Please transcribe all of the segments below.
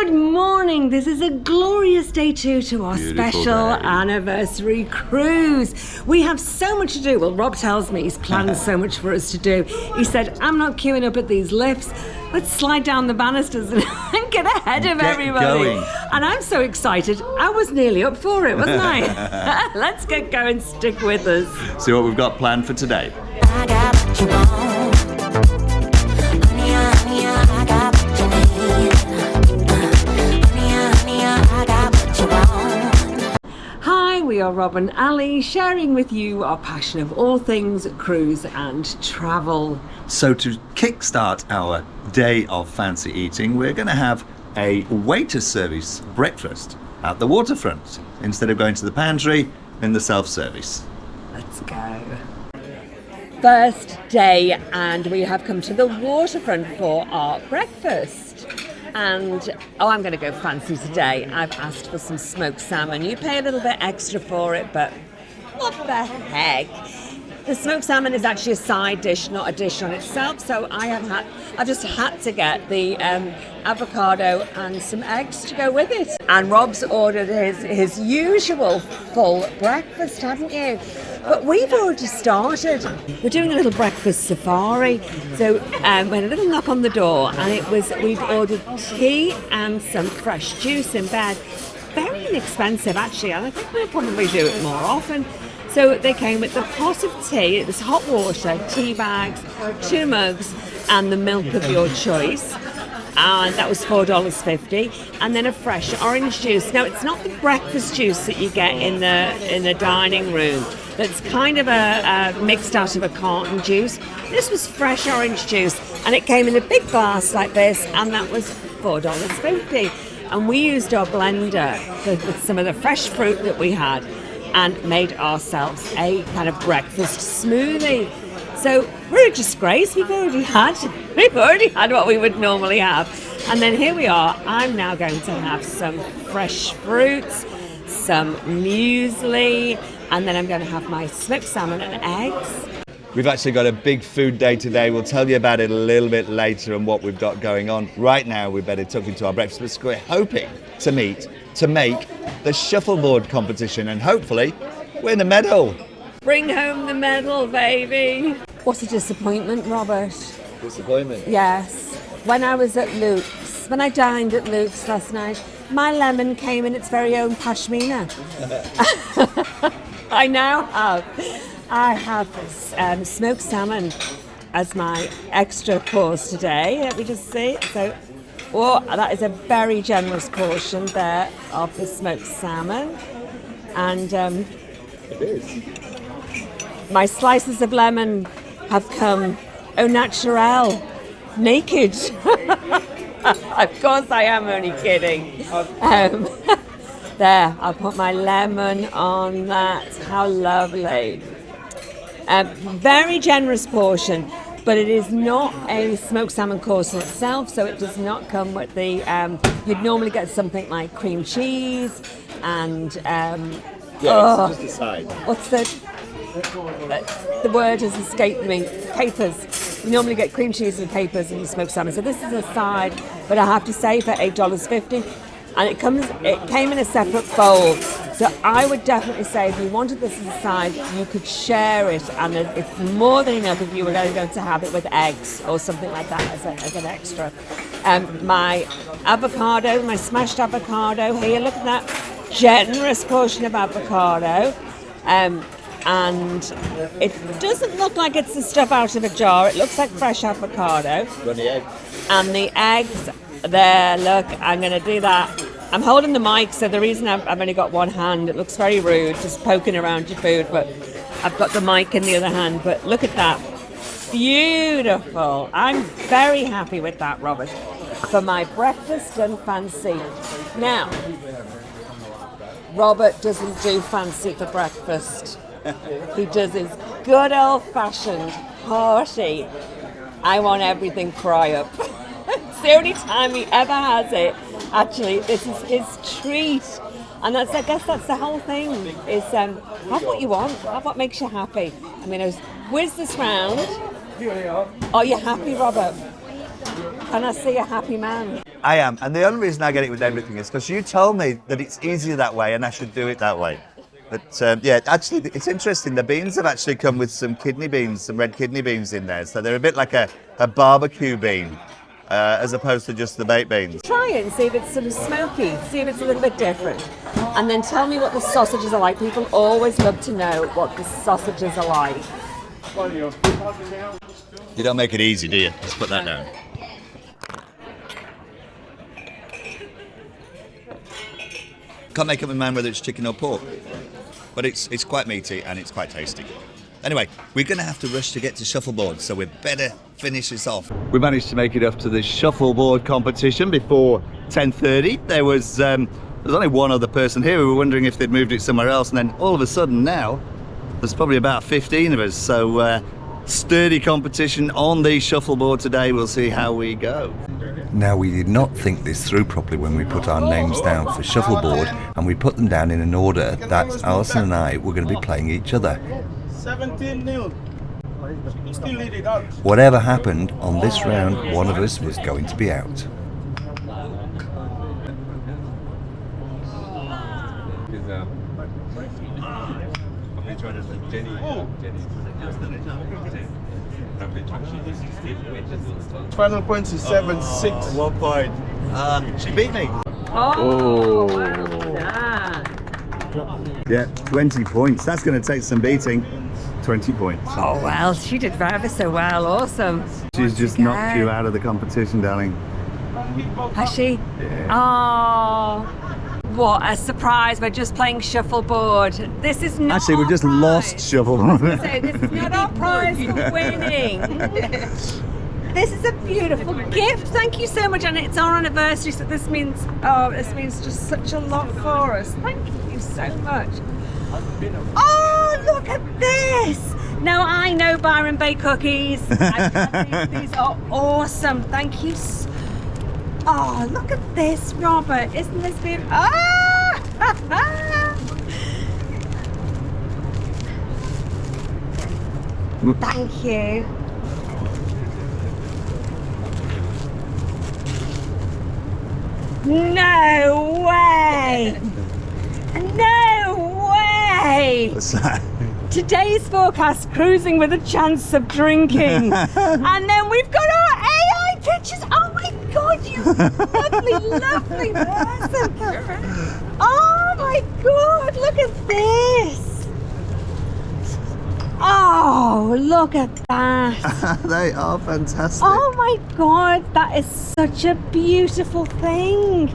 Good morning. This is a glorious day two to our special anniversary cruise. We have so much to do. Well, Rob tells me he's planned so much for us to do. He said, I'm not queuing up at these lifts. Let's slide down the banisters and get ahead of everybody. Going. And I'm so excited. I was nearly up for it, wasn't I? Let's get going. Stick with us. See what we've got planned for today. I got what you want. Honey, I got what you need. Honey, I got what you want. Hi, we are Rob and Ali, sharing with you our passion of all things cruise and travel. So to kickstart our day of fancy eating, we're going to have a waiter service breakfast at the waterfront instead of going to the pantry in the self-service. Let's go. First day, and we have come to the waterfront for our breakfast. And I'm going to go fancy today. I've asked for some smoked salmon. You pay a little bit extra for it, but what the heck? The smoked salmon is actually a side dish, not a dish on itself. So I've just had to get the avocado and some eggs to go with it. And Rob's ordered his usual full breakfast, haven't you? But we've already started. We're doing a little breakfast safari. So we had a little knock on the door, and we'd ordered tea and some fresh juice in bed. Very inexpensive, actually, and I think we'll probably do it more often. So they came with the pot of tea, it was hot water, tea bags, 2 mugs, and the milk of your choice. And that was $4.50. And then a fresh orange juice. Now, it's not the breakfast juice that you get in the dining room. That's kind of a mixed out of a carton juice. This was fresh orange juice, and it came in a big glass like this, and that was $4.50. And we used our blender with some of the fresh fruit that we had, and made ourselves a kind of breakfast smoothie. So we're a disgrace. We've already had what we would normally have. And then here we are. I'm now going to have some fresh fruits, some muesli, and then I'm going to have my smoked salmon and eggs. We've actually got a big food day today. We'll tell you about it a little bit later and what we've got going on. Right now, we better tuck into our breakfast because we're hoping to make the shuffleboard competition and hopefully win a medal. Bring home the medal, baby. What a disappointment, Robert. Disappointment? Yes. When I was at Luke's, when I dined at Luke's last night, my lemon came in its very own pashmina. I have smoked salmon as my extra course today. Let me just see. So, that is a very generous portion there of the smoked salmon. And It is. my slices of lemon have come au naturel, naked. Of course I am only kidding. There, I'll put my lemon on that. How lovely. Very generous portion, but it is not a smoked salmon course in itself, so it does not come with the, you'd normally get something like cream cheese and... It's just a side. What's the word has escaped me. Capers. You normally get cream cheese and capers and smoked salmon. So this is a side, but I have to say for $8.50, and it came in a separate bowl. So I would definitely say if you wanted this as a side, you could share it, and it's more than enough if you were going to have it with eggs or something like that as an extra. My avocado, my smashed avocado here. Look at that generous portion of avocado. And it doesn't look like it's the stuff out of a jar. It looks like fresh avocado. Runny egg. And the eggs there, look, I'm going to do that. I'm holding the mic, so the reason I've only got one hand, it looks very rude, just poking around your food, but I've got the mic in the other hand. But look at that. Beautiful. I'm very happy with that, Robert, for my breakfast and fancy. Now, Robert doesn't do fancy for breakfast. He does his good old-fashioned hearty. I want everything fry up. It's the only time he ever has it. Actually, this is his treat. And I guess that's the whole thing, is have what you want, have what makes you happy. I'm going to whiz this round. Are you happy, Robert? Can I see a happy man? I am, and the only reason I get it with everything is because you told me that it's easier that way and I should do it that way. But yeah, actually, it's interesting. The beans have actually come with some kidney beans, some red kidney beans in there. So they're a bit like a barbecue bean, as opposed to just the baked beans. Try it and see if it's sort of smoky, see if it's a little bit different. And then tell me what the sausages are like. People always love to know what the sausages are like. You don't make it easy, do you? Let's put that down. Can't make up my mind whether it's chicken or pork, but it's quite meaty and it's quite tasty. Anyway, we're going to have to rush to get to shuffleboard, so we better finish this off. We managed to make it up to the shuffleboard competition before 10:30. There was only one other person here. We were wondering if they'd moved it somewhere else, and then all of a sudden now, there's probably about 15 of us. So sturdy competition on the shuffleboard today. We'll see how we go. Now, we did not think this through properly when we put our names down for shuffleboard, and we put them down in an order that Alison and I were going to be playing each other. 17-0. Still lead it out. Whatever happened on this round, one of us was going to be out. Final points is 7-6. 1 point. She beat me. Oh, well done. Yeah, 20 points. That's going to take some beating. 20 points. Oh, well, she did ever so well. Awesome. She's just knocked you out of the competition, darling. Has she? Yeah. Oh, what a surprise. We're just playing shuffleboard. This is not Actually, we just lost shuffleboard. So this is not our prize for winning. This is a beautiful gift. Thank you so much. And it's our anniversary, so this means just such a lot for us. Thank you so much. Oh, look at this. Now, I know Byron Bay cookies. I've had these are awesome. Thank you. Oh, look at this, Robert. Isn't this beautiful? Ah! Thank you. No way! No way! What's that? Today's forecast, cruising with a chance of drinking. And then we've got our AI pictures. Oh my God, you lovely, lovely person. Oh my God, look at this. Oh, look at that. They are fantastic. Oh my God, that is such a beautiful thing.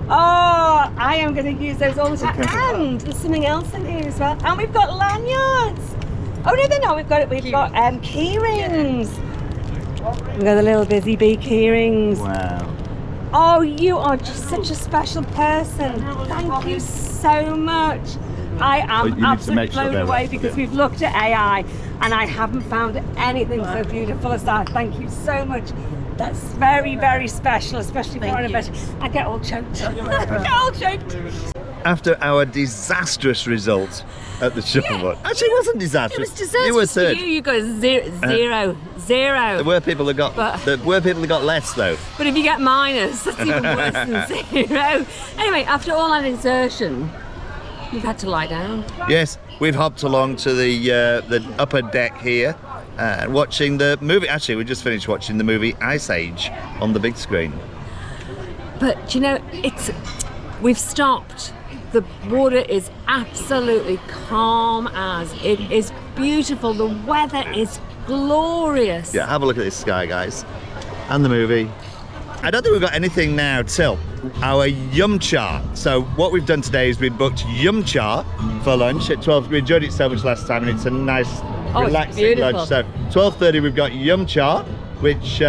Oh, I am going to use those all the time. And there's something else in here as well. And we've got lanyards. Oh no, they're not. We've got key rings. We've got the little busy bee key rings. Wow. Oh, you are just such a special person. Thank you so much. I am absolutely blown away because we've looked at AI and I haven't found anything so beautiful as that. Thank you so much. That's very, very special, especially for an event. I get all choked. I get all choked. After our disastrous result at the shuffleboard. Actually, it wasn't disastrous. It was disastrous. You were third. You got zero. There were people that got less though. But if you get minus, that's even worse than zero. Anyway, after all that exertion, we've had to lie down. Yes, we've hopped along to the upper deck here, watching the movie. Actually, we just finished watching the movie Ice Age on the big screen. But you know, we've stopped. The water is absolutely calm as it is beautiful. The weather is glorious. Yeah, have a look at this sky, guys, and the movie. I don't think we've got anything now till our yum cha. So what we've done today is we've booked yum cha for lunch at 12. We enjoyed it so much last time, and it's a nice, relaxing lunch. So 12:30 we've got yum cha, which.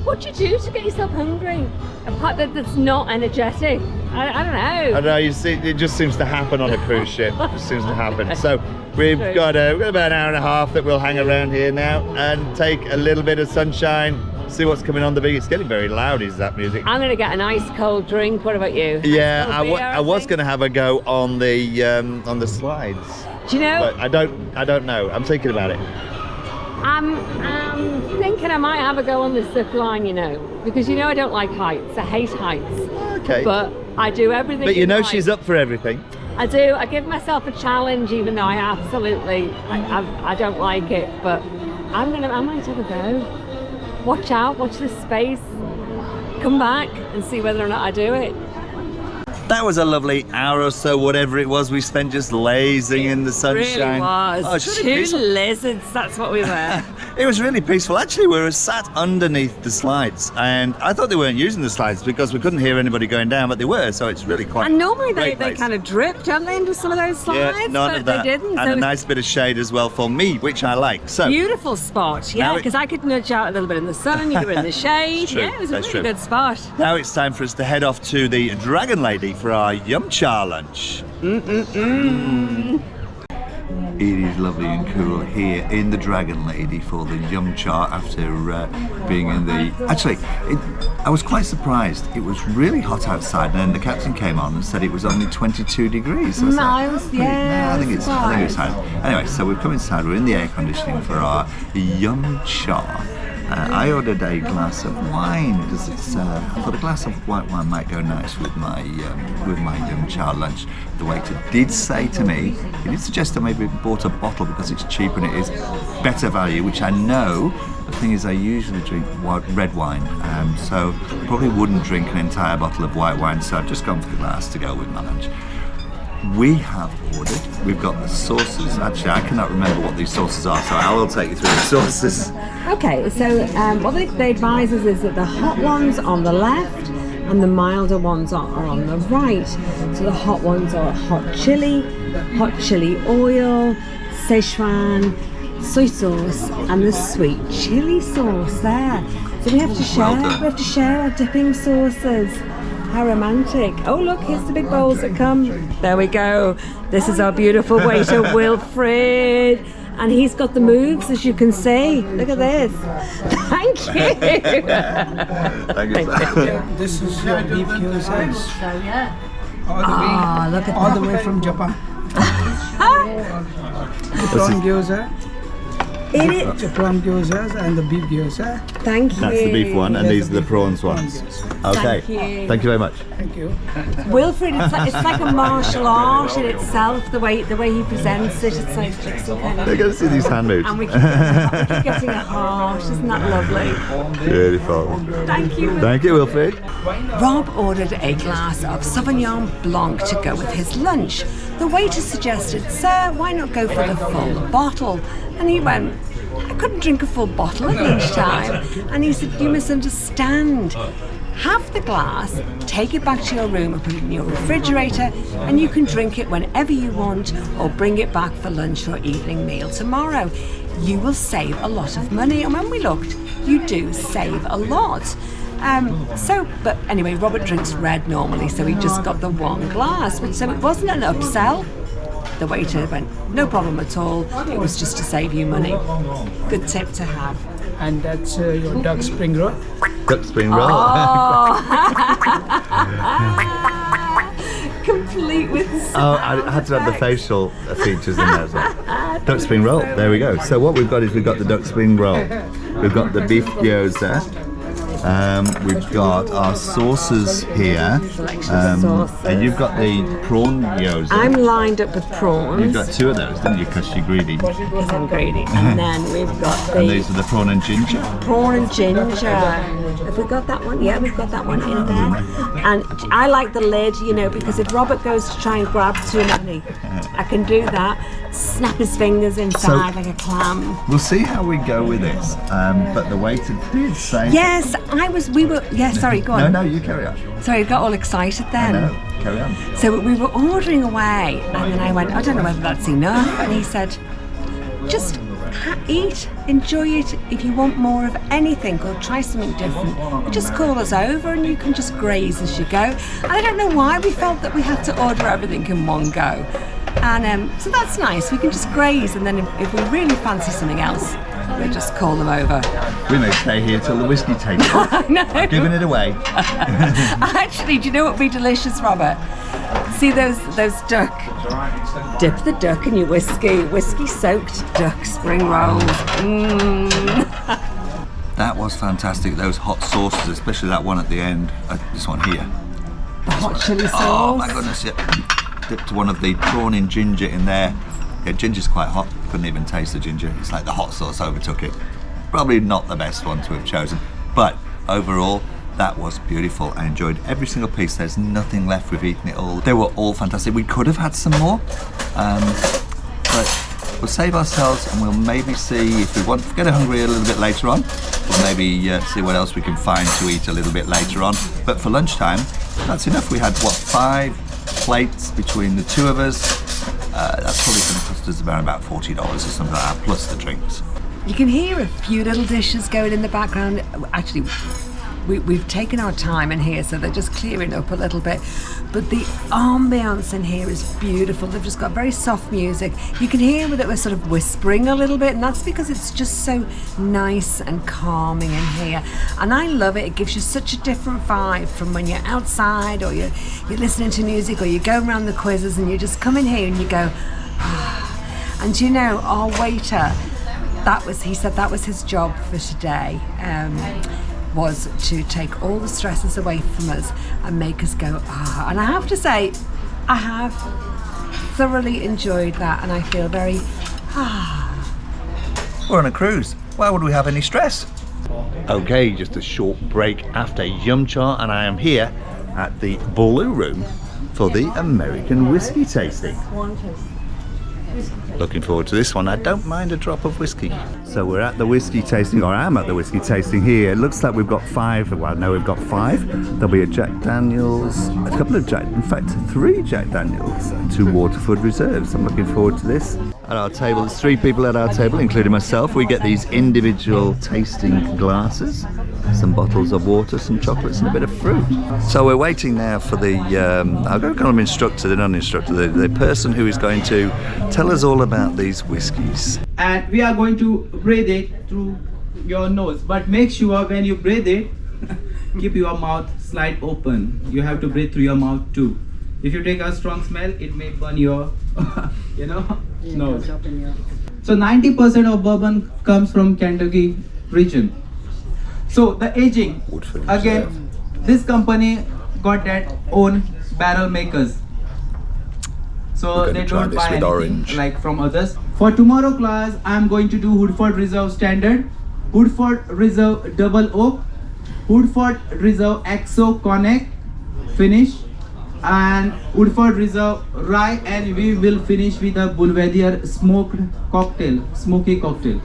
What do you do to get yourself hungry? A part that's not energetic. I don't know. I don't know. You see, it just seems to happen on a cruise ship. It just seems to happen. So we've got about an hour and a half that we'll hang around here now and take a little bit of sunshine. See what's coming on the big. It's getting very loud, is that music? I'm going to get an ice cold drink. What about you? Yeah, I was going to have a go on the slides. Do you know? But I don't know. I'm thinking about it. I'm thinking I might have a go on the zip line, you know, because you know I don't like heights. I hate heights. Okay. But I do everything. But you in know height. she's up for everything. I do. I give myself a challenge, even though I absolutely, I don't like it. But I might have a go. Watch out. Watch this space. Come back and see whether or not I do it. That was a lovely hour or so, whatever it was, we spent just lazing in the sunshine. Really was. Oh, it's really Two peaceful. lizards, that's what we were. It was really peaceful. Actually, we were sat underneath the slides, and I thought they weren't using the slides because we couldn't hear anybody going down, but they were, so it's really quite And normally they great place. kind of drip, don't they, into some of those slides? Yeah, none but of that. they didn't. And so a nice bit of shade as well for me, which I like. So beautiful spot, yeah, Now it- because I could nudge out a little bit in the sun, you were in the shade. It's true, Yeah, it was a that's really true. good spot. now it's time for us to head off to the Dragon Lady for our Yum Cha lunch. It is lovely and cool here in the Dragon Lady for the Yum Cha after being in the... Actually, I was quite surprised. It was really hot outside, and then the captain came on and said it was only 22 degrees. So I was like, Miles, yeah, No, I think it's surprised. high. Anyway, so we've come inside. We're in the air conditioning for our Yum Cha. I ordered a glass of wine because I thought a glass of white wine might go nice with my Yum Cha lunch. The waiter did say to me, he did suggest I maybe bought a bottle because it's cheaper and it is better value, which I know. The thing is, I usually drink red wine, so I probably wouldn't drink an entire bottle of white wine, so I've just gone for the glass to go with my lunch. We have ordered, we've got the sauces. Actually, I cannot remember what these sauces are, so I will take you through the sauces. Okay, so what they advise us is that the hot ones on the left and the milder ones are on the right. So the hot ones are hot chili oil, Szechuan, soy sauce, and the sweet chili sauce there. So we have to share. Well done. We have to share our dipping sauces. How romantic. Oh look, here's the big bowls that come. There we go. This is our beautiful waiter, Wilfred. And he's got the moves, as you can see. Look at this. Thank you. Thank you. This is your beef gyoza. Ah, look at All that. the way from Japan. The prawn gyoza. The prawn gyozas and the beef gyoza. Thank you. That's the beef one, and these are the prawns ones. Okay. Thank you. Thank you very much. Thank you. Wilfred, it's like a martial art in itself. The way he presents it, it's like some kind They're of. going to see these hand moves. And we keep getting it harsh. Isn't that lovely? Beautiful. Thank you. Thank you, Wilfred. Rob ordered a glass of Sauvignon Blanc to go with his lunch. The waiter suggested, "Sir, why not go for the full bottle?" And he went, "I couldn't drink a full bottle at lunchtime." And he said, "You misunderstand. Have the glass, take it back to your room and put it in your refrigerator, and you can drink it whenever you want or bring it back for lunch or evening meal tomorrow. You will save a lot of money." And when we looked, you do save a lot. But anyway, Robert drinks red normally, so he just got the one glass. But so it wasn't an upsell. The waiter went, "No problem at all. It was just to save you money." Good tip to have. And that's your duck spring roll. Duck spring roll. Complete with Oh, I had to have the facial features in there as well. Duck spring roll. There we go. So what we've got is we've got the duck spring roll. We've got the beef gyoza. We've got our sauces here. Selection of sauces. And you've got the prawn gyoza. I'm lined up with prawns. You've got two of those, didn't you? Because you're greedy. because I'm greedy. And then we've got And the these are the prawn and ginger. prawn and ginger. Have we got that one? Yeah, we've got that one in there. And I like the lid, you know, because if Robert goes to try and grab too many, I can do that. Snap his fingers inside like a clam. We'll see how we go with this. But the waiter did say... Yes, sorry, go on. No, you carry on. Sorry, I got all excited then. No, carry on. So we were ordering away, and then I went, "I don't know whether that's enough." And he said, "Just eat, enjoy it. If you want more of anything or try something different, just call us over and you can just graze as you go." And I don't know why we felt that we had to order everything in one go. And so that's nice. We can just graze, and then if we really fancy something else, we'll just call them over. We may stay here till the whiskey takes off. No. Giving it away. Actually, do you know what would be delicious, Robert? see those duck? Dip the duck in your whiskey soaked duck spring rolls. That was fantastic. Those hot sauces, especially that one at the end. This one here. The hot chili sauce. Oh my goodness, yeah. Dipped one of the prawn in ginger in there. Yeah, ginger's quite hot. Couldn't even taste the ginger. It's like the hot sauce overtook it. Probably not the best one to have chosen, but overall, that was beautiful. I enjoyed every single piece. There's nothing left. We've eaten it all. They were all fantastic. We could have had some more, but we'll save ourselves and we'll maybe see if we want to get hungry a little bit later on. We'll maybe see what else we can find to eat a little bit later on. But for lunchtime, that's enough. We had, what, 5 plates between the two of us. That's probably going to cost us around about $40 or something like that, plus the drinks. You can hear a few little dishes going in the background. Actually, we've taken our time in here, so they're just clearing up a little bit. But the ambience in here is beautiful. They've just got very soft music. You can hear that we're sort of whispering a little bit, and that's because it's just so nice and calming in here. And I love it. It gives you such a different vibe from when you're outside, or you're listening to music, or you go around the quizzes, and you just come in here and you go, ah. And you know, our waiter, he said that was his job for today. Was to take all the stresses away from us and make us go, ah. And I have to say, I have thoroughly enjoyed that, and I feel very, ah. We're on a cruise. Why would we have any stress? Okay, just a short break after Yum Cha, and I am here at the Blue Room for the American whiskey tasting. Looking forward to this one. I don't mind a drop of whiskey. So we're at the whiskey tasting, or I am at the whiskey tasting here. It looks like we've got 5. Well, no, we've got 5. There'll be a Jack Daniels, a couple of in fact 3 Jack Daniels, and 2 Waterford Reserves. I'm looking forward to this. At our table, there's 3 people at our table, including myself. We get these individual tasting glasses, some bottles of water, some chocolates, and a bit of fruit. So we're waiting now for the, I'm going to call them instructor, they're not instructor, the person who is going to tell us all about these whiskies. And we are going to breathe it through your nose, but make sure when you breathe it, keep your mouth slight open. You have to breathe through your mouth too. If you take a strong smell, it may burn your, nose. So 90% of bourbon comes from Kentucky region. So the aging, again, this company got their own barrel makers. So they don't buy anything like from others. For tomorrow class, I'm going to do Woodford Reserve Standard, Woodford Reserve Double Oak, Woodford Reserve XO Cognac finish, and Woodford Reserve Rye, and we will finish with a Belvedere smoked cocktail, smoky cocktail.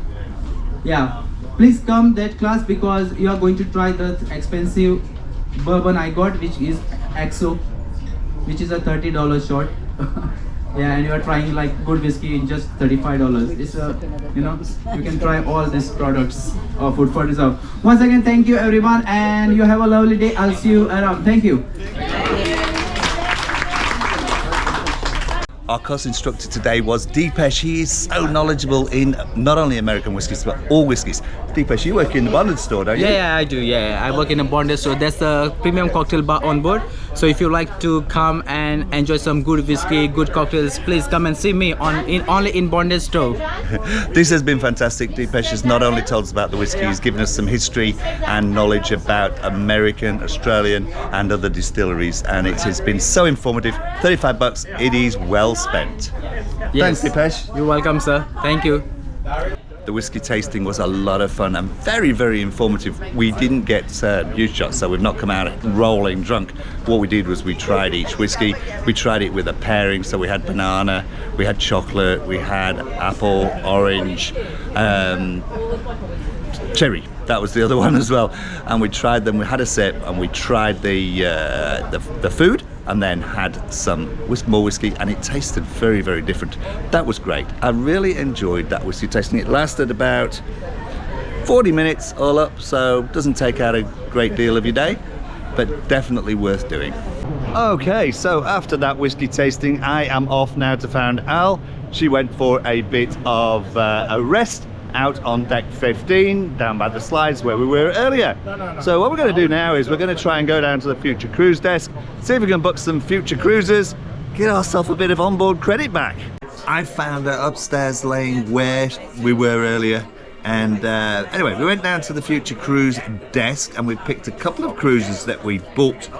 Yeah, please come that class because you are going to try the expensive bourbon I got, which is XO, which is a $30 shot. Yeah, and you are trying like good whiskey in just $35. It's you can try all these products of Woodford Reserve. Once again, thank you everyone, and you have a lovely day. I'll see you around. Thank you. Our course instructor today was Deepesh. He is so knowledgeable in not only American whiskies but all whiskies. Deepesh, you work in the bonded store, don't you? Yeah, I do. Yeah, I work in a bonded store. That's a premium cocktail bar on board. So if you like to come and enjoy some good whiskey, good cocktails, please come and see me only in bonded store. This has been fantastic. Deepesh has not only told us about the whiskey, he's given us some history and knowledge about American, Australian and other distilleries, and it has been so informative. $35, it is well spent. Yes. Thanks, Deepesh. You're welcome, sir. Thank you. The whiskey tasting was a lot of fun and very, very informative. We didn't get huge shots, so we've not come out rolling drunk. What we did was we tried each whiskey. We tried it with a pairing, so we had banana, we had chocolate, we had apple, orange, cherry. That was the other one as well. And we tried them. We had a sip, and we tried the food, and then had some more whiskey, and it tasted very, very different. That was great. I really enjoyed that whiskey tasting. It lasted about 40 minutes all up, so doesn't take out a great deal of your day, but definitely worth doing. Okay, so after that whiskey tasting, I am off now to find Al. She went for a bit of a rest out on deck 15 down by the slides where we were earlier. So what we're going to do now is we're going to try and go down to the future cruise desk, see if we can book some future cruises, get ourselves a bit of onboard credit back. I found her upstairs laying where we were earlier. And anyway, we went down to the Future Cruise desk and we picked a couple of cruises that we booked.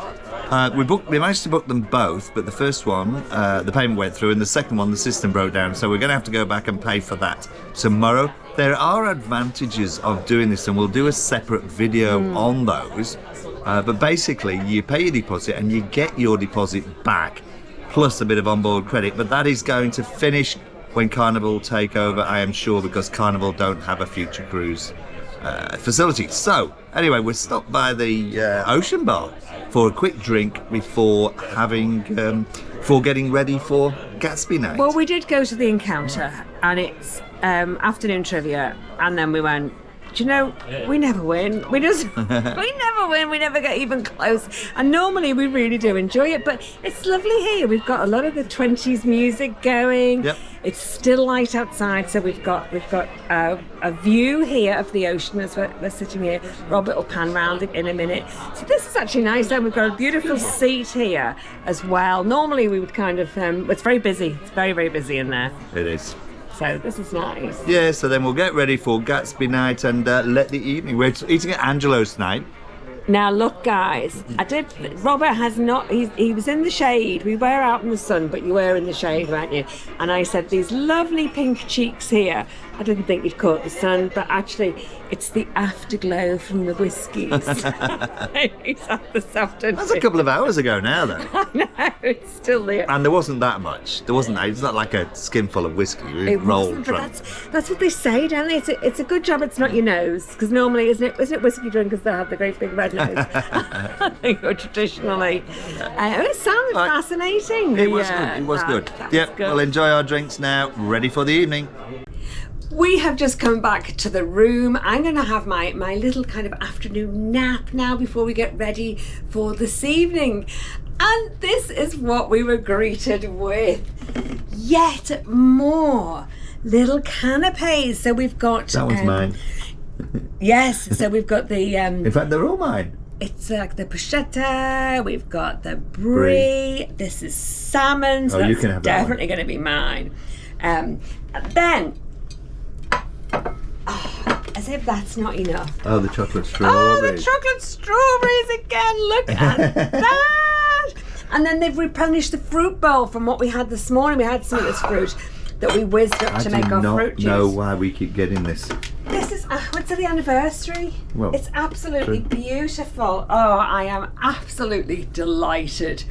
We managed to book them both, but the first one, the payment went through, and the second one, the system broke down. So we're going to have to go back and pay for that tomorrow. There are advantages of doing this, and we'll do a separate video on those. But basically, you pay your deposit and you get your deposit back, plus a bit of onboard credit. But that is going to finish when Carnival take over, I am sure, because Carnival don't have a Future Cruise facility. So anyway, we're stopped by the Ocean Bar for a quick drink before getting ready for Gatsby night. Well, we did go to the Encounter, and it's afternoon trivia, and then we went, do you know, we never win. We never win. We never get even close. And normally we really do enjoy it, but it's lovely here. We've got a lot of the 20s music going. Yep. It's still light outside, so we've got a view here of the ocean as we're sitting here. Robert will pan round in a minute. So this is actually nice. Then we've got a beautiful seat here as well. Normally we would kind of, it's very busy. It's very, very busy in there. It is. So this is nice. Yeah, so then we'll get ready for Gatsby night and let the evening. We're eating at Angelo's tonight. Now look, guys, Robert has not, he was in the shade. We were out in the sun, but you were in the shade, weren't you? And I said, these lovely pink cheeks here. I didn't think you'd caught the sun, but actually it's the afterglow from the whiskies. He's had this afternoon. That's a couple of hours ago now, though. I know, it's still there. And there wasn't that much. It's not like a skinful of whiskey. We It rolled wasn't, but drunk. that's what they say, don't they? It's a good job it's not your nose, because normally, isn't it whiskey drinkers that have the great big red nose? I think traditionally. It sounded fascinating. It was good. It was good. Yep, we'll enjoy our drinks now. Ready for the evening. We have just come back to the room. I'm going to have my little kind of afternoon nap now before we get ready for this evening. And this is what we were greeted with. Yet more little canapes. So we've got... That one's mine. Yes, so we've got the... In fact, they're all mine. It's like the bruschetta, we've got the brie, this is salmon, so you that's can have that definitely going to be mine. And then, as if that's not enough. Oh, the chocolate Oh, strawberries. the chocolate strawberries again, look at that! And then they've replenished the fruit bowl from what we had this morning. We had some of this fruit that we whizzed up to make our fruit juice. I do not know why we keep getting this. This is, what's the anniversary? Well, it's absolutely beautiful. Oh, I am absolutely delighted.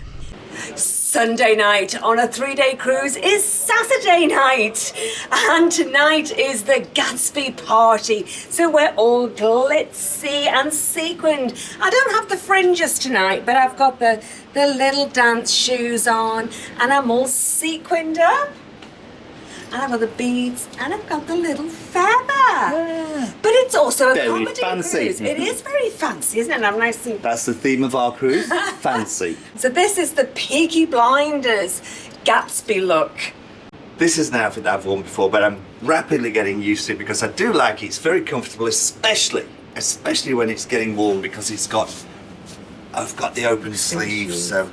Sunday night on a 3-day cruise is Saturday night, and tonight is the Gatsby party, so we're all glitzy and sequined. I don't have the fringes tonight, but I've got the little dance shoes on, and I'm all sequined up. And I've got the beads, and I've got the little feather. Yeah. But it's also a Very comedy fancy. cruise. It is very fancy, isn't it? I'm nice and... That's the theme of our cruise. Fancy. So this is the Peaky Blinders Gatsby look. This is an outfit that I've worn before, but I'm rapidly getting used to it because I do like it. It's very comfortable, especially when it's getting warm, because I've got the open sleeves. So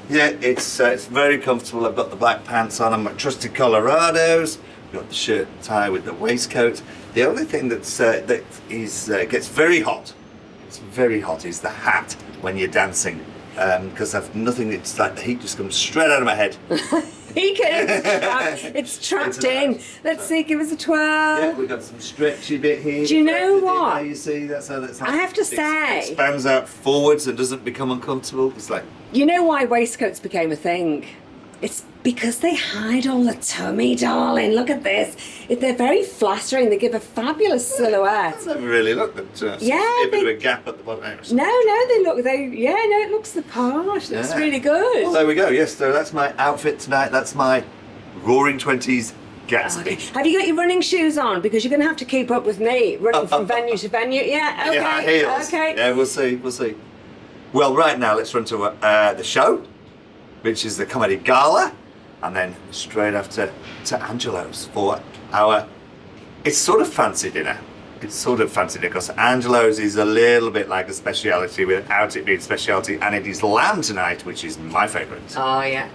yeah, it's very comfortable. I've got the black pants on and my trusted Colorados. I've got the shirt and tie with the waistcoat. The only thing gets very hot. It's very hot is the hat when you're dancing, because I've nothing. It's like the heat just comes straight out of my head. It's trapped in. Let's see, give us a twirl. Yeah, we've got some stretchy bit here. Do you know what? There, you see, that's how I have to say, it expands out forwards and doesn't become uncomfortable. It's like, you know why waistcoats became a thing? It's because they hide all the tummy, darling. Look at this. They're very flattering. They give a fabulous silhouette. I've never really looked at yeah, a bit of a gap at the bottom. It looks the part. Looks really good. Well, there we go. Yes, so that's my outfit tonight. That's my Roaring 20s Gatsby. Okay. Have you got your running shoes on? Because you're going to have to keep up with me, running from venue to venue. Yeah, okay. Yeah, heels. Okay. Yeah, we'll see. Well, right now, let's run to the show, which is the comedy gala, and then straight after to Angelo's for our, it's sort of fancy dinner. Because Angelo's is a little bit like a speciality without it being speciality, and it is lamb tonight, which is my favourite. Oh, yeah.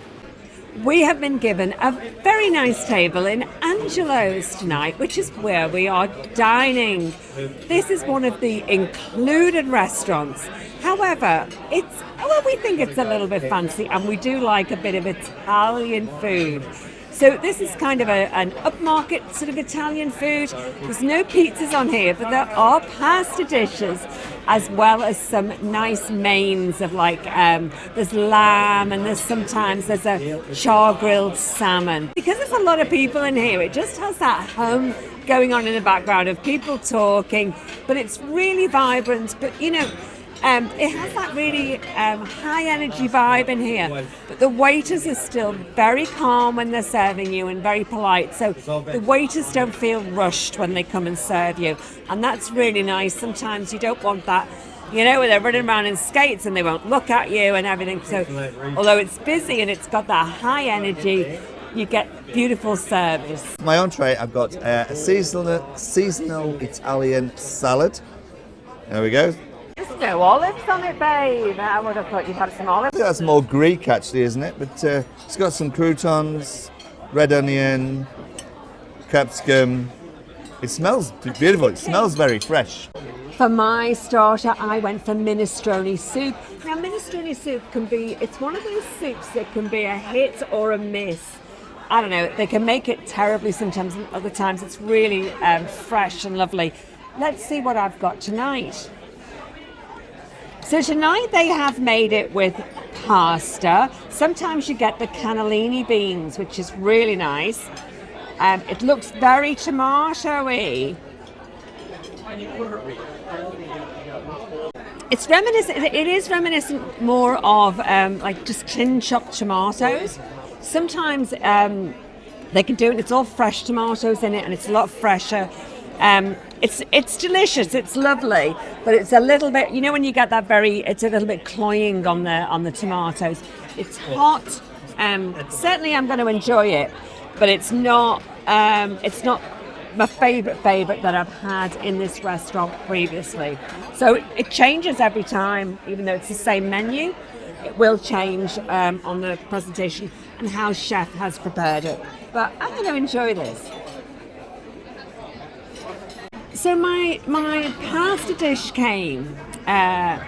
We have been given a very nice table in Angelo's tonight, which is where we are dining. This is one of the included restaurants. However, we think it's a little bit fancy, and we do like a bit of Italian food. So this is kind of an upmarket sort of Italian food. There's no pizzas on here, but there are pasta dishes, as well as some nice mains of like, there's lamb, and there's a char-grilled salmon. Because there's a lot of people in here, it just has that hum going on in the background of people talking, but it's really vibrant. But you know, it has that really high energy vibe in here, but the waiters are still very calm when they're serving you and very polite, so the waiters don't feel rushed when they come and serve you, and that's really nice. Sometimes you don't want that, you know, where they're running around in skates and they won't look at you and everything. So although it's busy and it's got that high energy, you get beautiful service. My entree, I've got a seasonal Italian salad. There we go. There's no olives on it, babe. I would have thought you'd have some olives. I think that's more Greek actually, isn't it? But it's got some croutons, red onion, capsicum. It smells beautiful. It smells very fresh. For my starter, I went for minestrone soup. Now, minestrone soup it's one of those soups that can be a hit or a miss. I don't know, they can make it terribly sometimes, and other times it's really fresh and lovely. Let's see what I've got tonight. So tonight they have made it with pasta. Sometimes you get the cannellini beans, which is really nice. It looks very tomato-y. It is reminiscent more of like just tin chopped tomatoes. Sometimes they can do it. It's all fresh tomatoes in it, and it's a lot fresher. It's delicious. It's lovely, but it's a little bit. You know when you get that it's a little bit cloying on the tomatoes. It's hot. Certainly, I'm going to enjoy it, but it's not. It's not my favourite that I've had in this restaurant previously. So it changes every time, even though it's the same menu. It will change on the presentation and how chef has prepared it. But I'm going to enjoy this. So my pasta dish came, and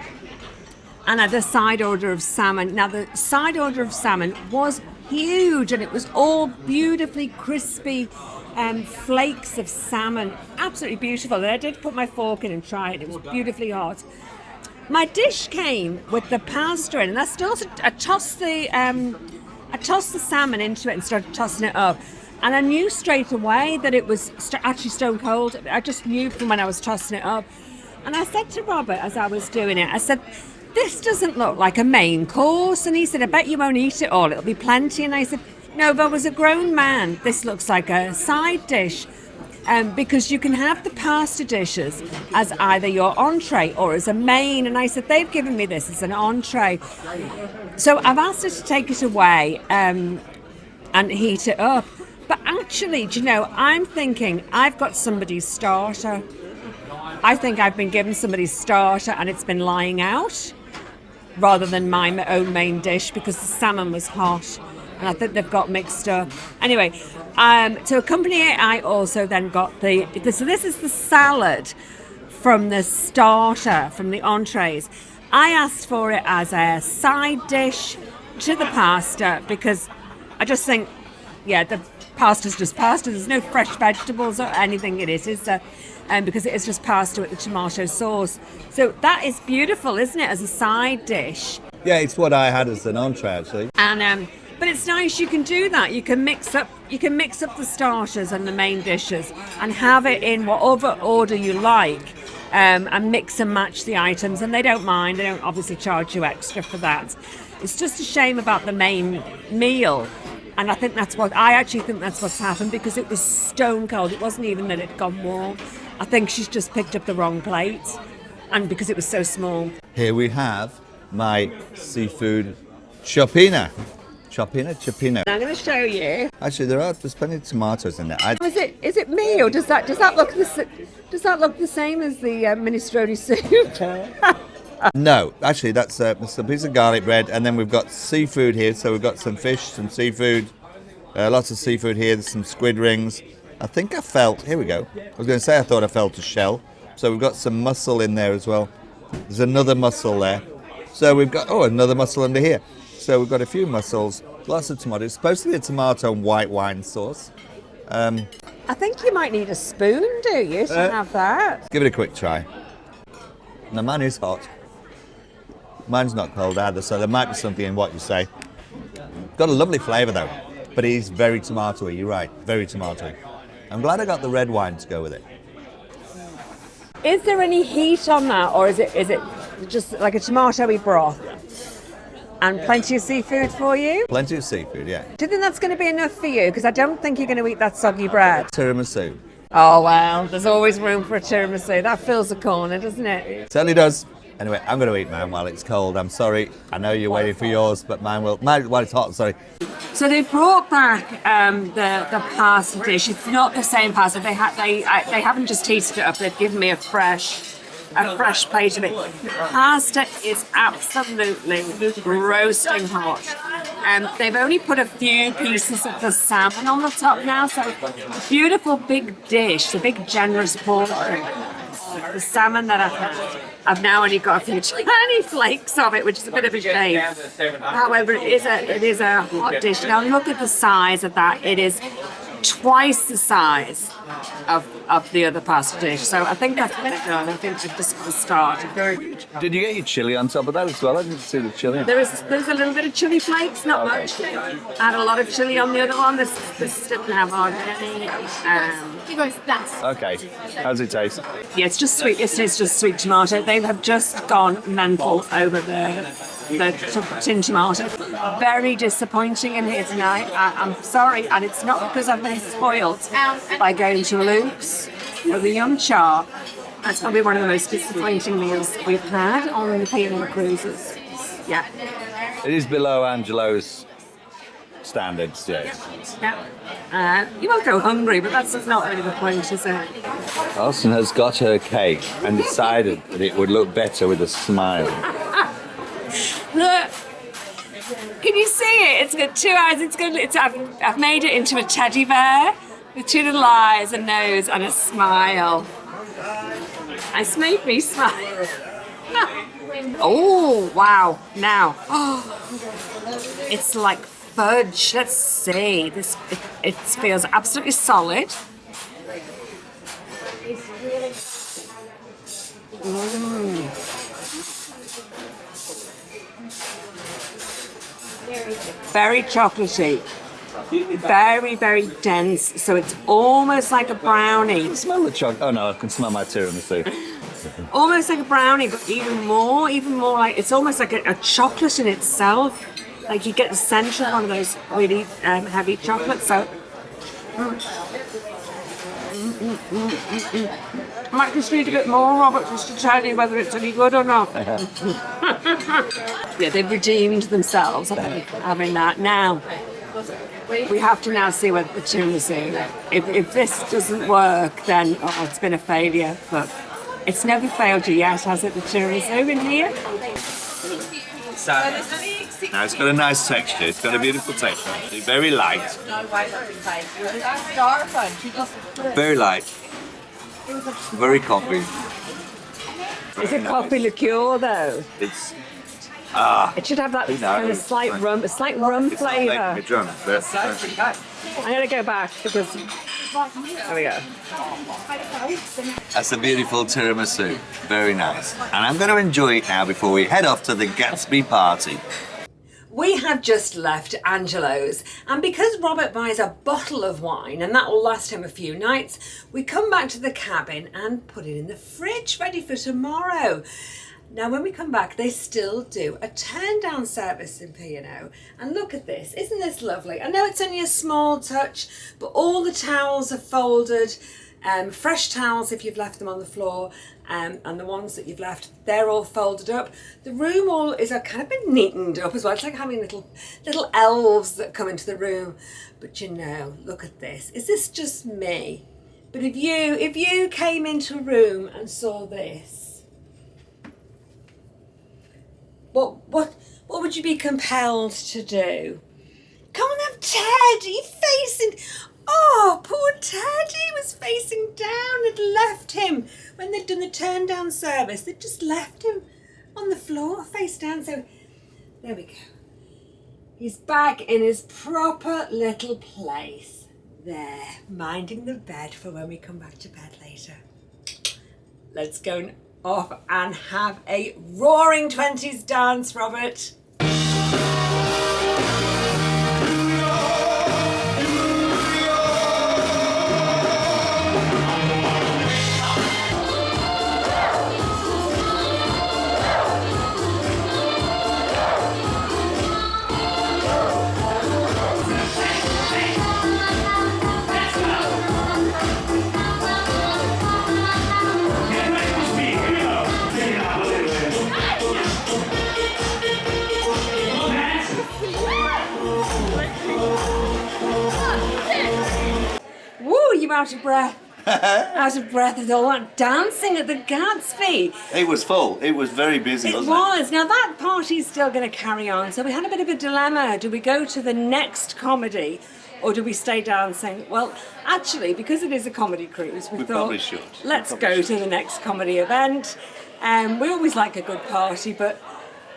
I had a side order of salmon. Now the side order of salmon was huge, and it was all beautifully crispy flakes of salmon, absolutely beautiful. And I did put my fork in and try it. It was beautifully hot. My dish came with the pasta in, and I tossed the salmon into it and started tossing it up. And I knew straight away that it was actually stone cold. I just knew from when I was tossing it up. And I said to Robert as I was doing it, I said, this doesn't look like a main course. And he said, I bet you won't eat it all. It'll be plenty. And I said, no, if I was a grown man, this looks like a side dish. Because you can have the pasta dishes as either your entree or as a main. And I said, they've given me this as an entree. So I've asked her to take it away and heat it up. But actually, do you know, I'm thinking I've got somebody's starter. I think I've been given somebody's starter and it's been lying out rather than my own main dish, because the salmon was hot and I think they've got mixed up. Anyway, to accompany it, I also then got so this is the salad from the starter, from the entrees. I asked for it as a side dish to the pasta because I just think, yeah, the pasta's just pasta. There's no fresh vegetables or anything in it, is there? Because it is just pasta with the tomato sauce. So that is beautiful, isn't it, as a side dish? Yeah, it's what I had as an entree actually. And but it's nice. You can do that. You can mix up the starters and the main dishes and have it in whatever order you like, and mix and match the items. And they don't mind. They don't obviously charge you extra for that. It's just a shame about the main meal. And I actually think that's what's happened, because it was stone cold. It wasn't even that it gone warm. I think she's just picked up the wrong plate, and because it was so small. Here we have my seafood chopina. Chopina. I'm going to show you. Actually, there's plenty of tomatoes in there. Is it me, or does that look the same as the minestrone soup? No, actually, that's a piece of garlic bread, and then we've got seafood here. So we've got some fish, some seafood, lots of seafood here. There's some squid rings. I think I felt. Here we go. I was going to say I thought I felt a shell. So we've got some mussel in there as well. There's another mussel there. So we've got another mussel under here. So we've got a few mussels, lots of tomatoes. It's supposed to be a tomato and white wine sauce. I think you might need a spoon, do you, to have that? Give it a quick try. Now mine is hot. Mine's not cold either, so there might be something in what you say. Got a lovely flavour though, but it is very tomatoey. You're right, very tomatoey. I'm glad I got the red wine to go with it. Is there any heat on that, or is it just like a tomatoey broth? And plenty of seafood for you? Plenty of seafood, yeah. Do you think that's going to be enough for you? Because I don't think you're going to eat that soggy bread. Tiramisu. Oh, well, there's always room for a tiramisu. That fills a corner, doesn't it? Certainly does. Anyway, I'm going to eat mine while it's cold. I'm sorry. I know you're waiting for yours, but mine while it's hot, sorry. So they brought back the pasta dish. It's not the same pasta. They haven't just heated it up. They've given me a fresh plate of it. Pasta is absolutely roasting hot. They've only put a few pieces of the salmon on the top now, so a beautiful big dish, a big generous portion. The salmon that I've had, I've now only got a few tiny flakes of it, which is a bit of a shame. However, it is a hot dish. Now look at the size of that. It is twice the size of the other pasta dish. So I think that's done. I think we've just got to start. Did you get your chilli on top of that as well? I didn't see the chilli. There's a little bit of chilli flakes, not much. I had a lot of chilli on the other one. This didn't have hardly any. Okay. How's it taste? Yeah, it's just sweet. It's just sweet tomato. They have just gone mental over the tin tomato. Very disappointing in here tonight. I'm sorry, and it's not because I've been spoiled by going to Luke's or the Yum Cha. That's probably one of the most disappointing meals we've had on the P&O cruises. Yeah. It is below Angelo's standards, yes. Yeah. You won't go hungry, but that's not really the point, is it? Alison has got her cake and decided that it would look better with a smile. Look, can you see it? It's got 2 eyes. I've made it into a teddy bear with 2 little eyes, a nose, and a smile. It's made me smile. Oh wow! Now, it's like fudge. Let's see. It feels absolutely solid. Very chocolatey, very, very dense, so it's almost like a brownie. Smell the chocolate. Oh no, I can smell my tiramisu. Almost like a brownie, but even more like, it's almost like a chocolate in itself. Like you get the centre of one of those really heavy chocolates, so... I might just need a bit more, Robert, just to tell you whether it's any good or not. Yeah, they've redeemed themselves, having that. Now, we have to now see whether the tiramisu, if this doesn't work, then it's been a failure. But it's never failed you yet, has it, the tiramisu in here? Now it's got a nice texture, it's got a beautiful texture, it's very light. Very light. Very coffee. Is it coffee liqueur though? It's It should have that kind of slight rum flavour. I'm going to go back because... There we go. That's a beautiful tiramisu. Very nice. And I'm going to enjoy it now before we head off to the Gatsby party. We have just left Angelo's, and because Robert buys a bottle of wine and that will last him a few nights, we come back to the cabin and put it in the fridge ready for tomorrow. Now when we come back, they still do a turn down service in P&O, and look at this, isn't this lovely? I know it's only a small touch, but all the towels are folded, fresh towels if you've left them on the floor, and the ones that you've left, they're all folded up. The room all is kind of been neatened up as well. It's like having little elves that come into the room. But you know, look at this. Is this just me? But if you came into a room and saw this, What would you be compelled to do? Come and have Teddy facing. Oh, poor Teddy was facing down. They'd left him when they'd done the turn down service. They'd just left him on the floor, face down. So there we go. He's back in his proper little place. There, minding the bed for when we come back to bed later. Let's go off and have a roaring 20s dance, Robert. You out of breath. Out of breath with all that dancing at the Gatsby. It was full. It was very busy, wasn't it? It was. Now that party's still going to carry on. So we had a bit of a dilemma. Do we go to the next comedy or do we stay dancing? Well, actually, because it is a comedy cruise, we thought, probably should. Let's go to the next comedy event. We always like a good party, but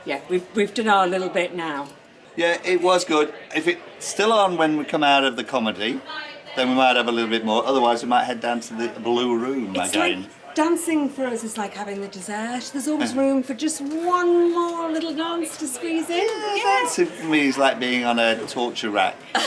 yeah, we've done our little bit now. Yeah, it was good. If it's still on when we come out of the comedy, then we might have a little bit more. Otherwise, we might head down to the Blue Room It's again. like dancing for us is like having the dessert. There's always room for just one more little dance to squeeze in. Dancing for me is like being on a torture rack. You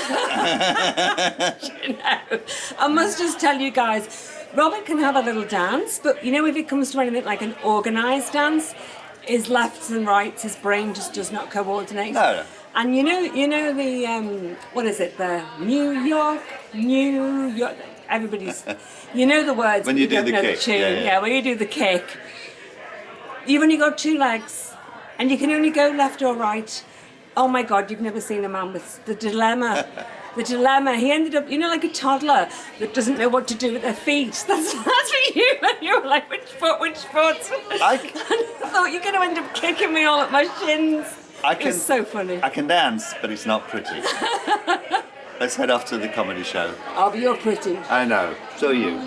know, I must just tell you guys, Robert can have a little dance, but you know, if it comes to anything like an organised dance, his lefts and rights, his brain just does not coordinate. No. And you know the what is it? The New York. Everybody's, you know the words. When but you do don't the know kick, the tune. yeah. When you do the kick, you've only got two legs, and you can only go left or right. Oh my God, you've never seen a man with the dilemma. The dilemma. He ended up, you know, like a toddler that doesn't know what to do with their feet. That's what you were. You were like, which foot? I thought you're going to end up kicking me all at my shins. It was so funny. I can dance, but it's not pretty. Let's head off to the comedy show. Oh, but you're pretty. I know. So are you.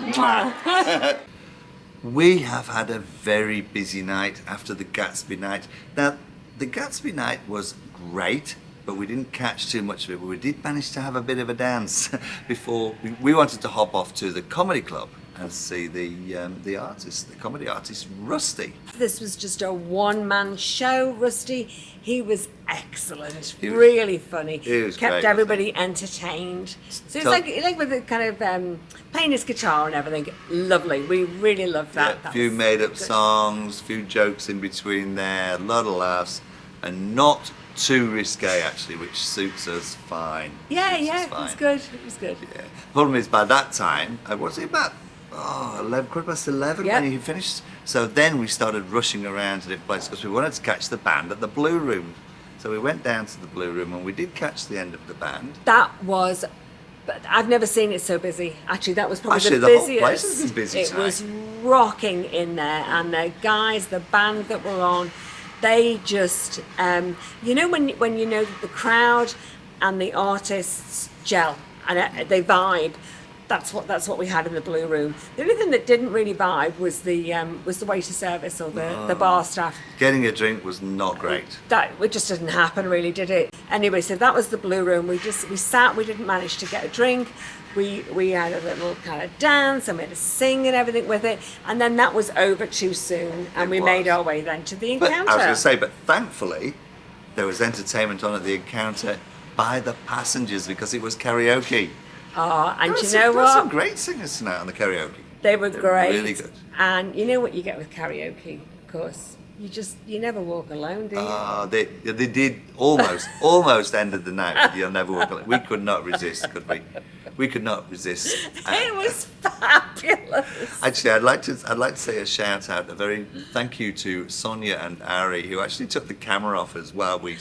We have had a very busy night after the Gatsby night. Now, the Gatsby night was great, but we didn't catch too much of it. But we did manage to have a bit of a dance before we wanted to hop off to the comedy club and see the artist, the comedy artist, Rusty. This was just a one-man show, Rusty. He was excellent, He was- really funny. he was Kept great, everybody entertained. So it's like with the kind of playing his guitar and everything. Lovely. We really loved that. A That few was made-up good. songs, a few jokes in between there, a lot of laughs, and not too risque actually, which suits us fine. Yeah, Suits us yeah, it fine. was good. It was good. Yeah. The problem is, by that time, was it about 11 Yep. when he finished? So then we started rushing around to different places because we wanted to catch the band at the Blue Room. So we went down to the Blue Room and we did catch the end of the band. That was, but I've never seen it so busy. Actually, that was probably Actually, the the whole busiest. place has been busy It tonight. was rocking in there, and the guys, the band that were on, they just, you know, when you know that the crowd and the artists gel and they vibe. That's what we had in the Blue Room. The only thing that didn't really vibe was the waiter service or the bar staff. Getting a drink was not great. It just didn't happen, really, did it? Anyway, so that was the Blue Room. We sat. We didn't manage to get a drink. We had a little kind of dance and we had to sing and everything with it. And then that was over too soon, and It we was. made our way then to the But encounter. I was going to say, but thankfully, there was entertainment on at the encounter by the passengers because it was karaoke. Oh, and you know There were some what? great singers tonight on the karaoke. They were They're great. really good. And you know what you get with karaoke, of course. You never walk alone, do you? They did almost ended the night with You'll Never Walk Alone. We could not resist, could we? We could not resist. It was fabulous. Actually, I'd like to say a shout out, a very thank you to Sonia and Ari, who actually took the camera off us while we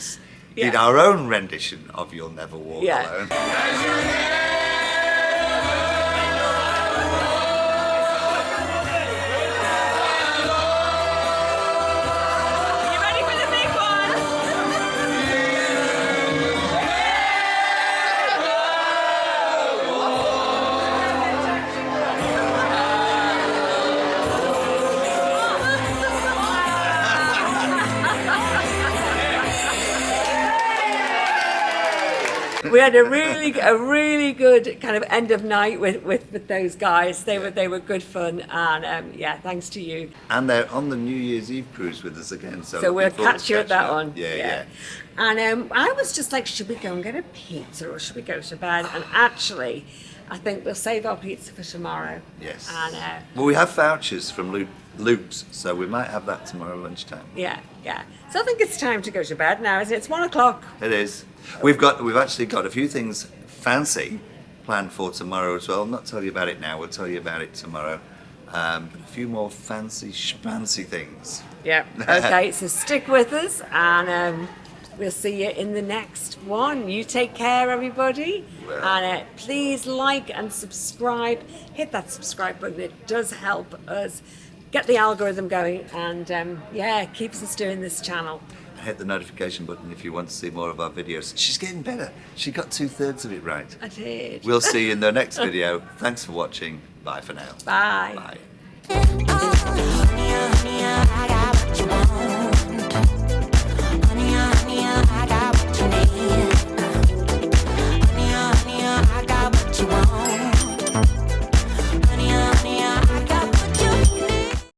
did Yeah. our own rendition of You'll Never Walk Yeah. Alone. You ready for the big one? We had a really good kind of end of night with those guys. They were good fun, and yeah, thanks to you. And they're on the New Year's Eve cruise with us again. So we'll catch you at that one. Yeah. And I was just like, should we go and get a pizza or should we go to bed? And actually, I think we'll save our pizza for tomorrow. Yes. And well, we have vouchers from Luke's, so we might have that tomorrow lunchtime. yeah. So I think it's time to go to bed now, isn't it? It's 1 o'clock. It is. We've actually got a few things fancy planned for tomorrow as well. I'll not tell you about it now. We'll tell you about it tomorrow. But a few more fancy schmancy things. Yeah. Okay. So stick with us, and we'll see you in the next one. You take care, everybody. Well. And please like and subscribe. Hit that subscribe button. It does help us get the algorithm going, and keeps us doing this channel. Hit the notification button if you want to see more of our videos. She's getting better. She got 2/3 of it right. I did. We'll see you in the next video. Thanks for watching. Bye for now. Bye. Bye. Oh, honey, I got what you want.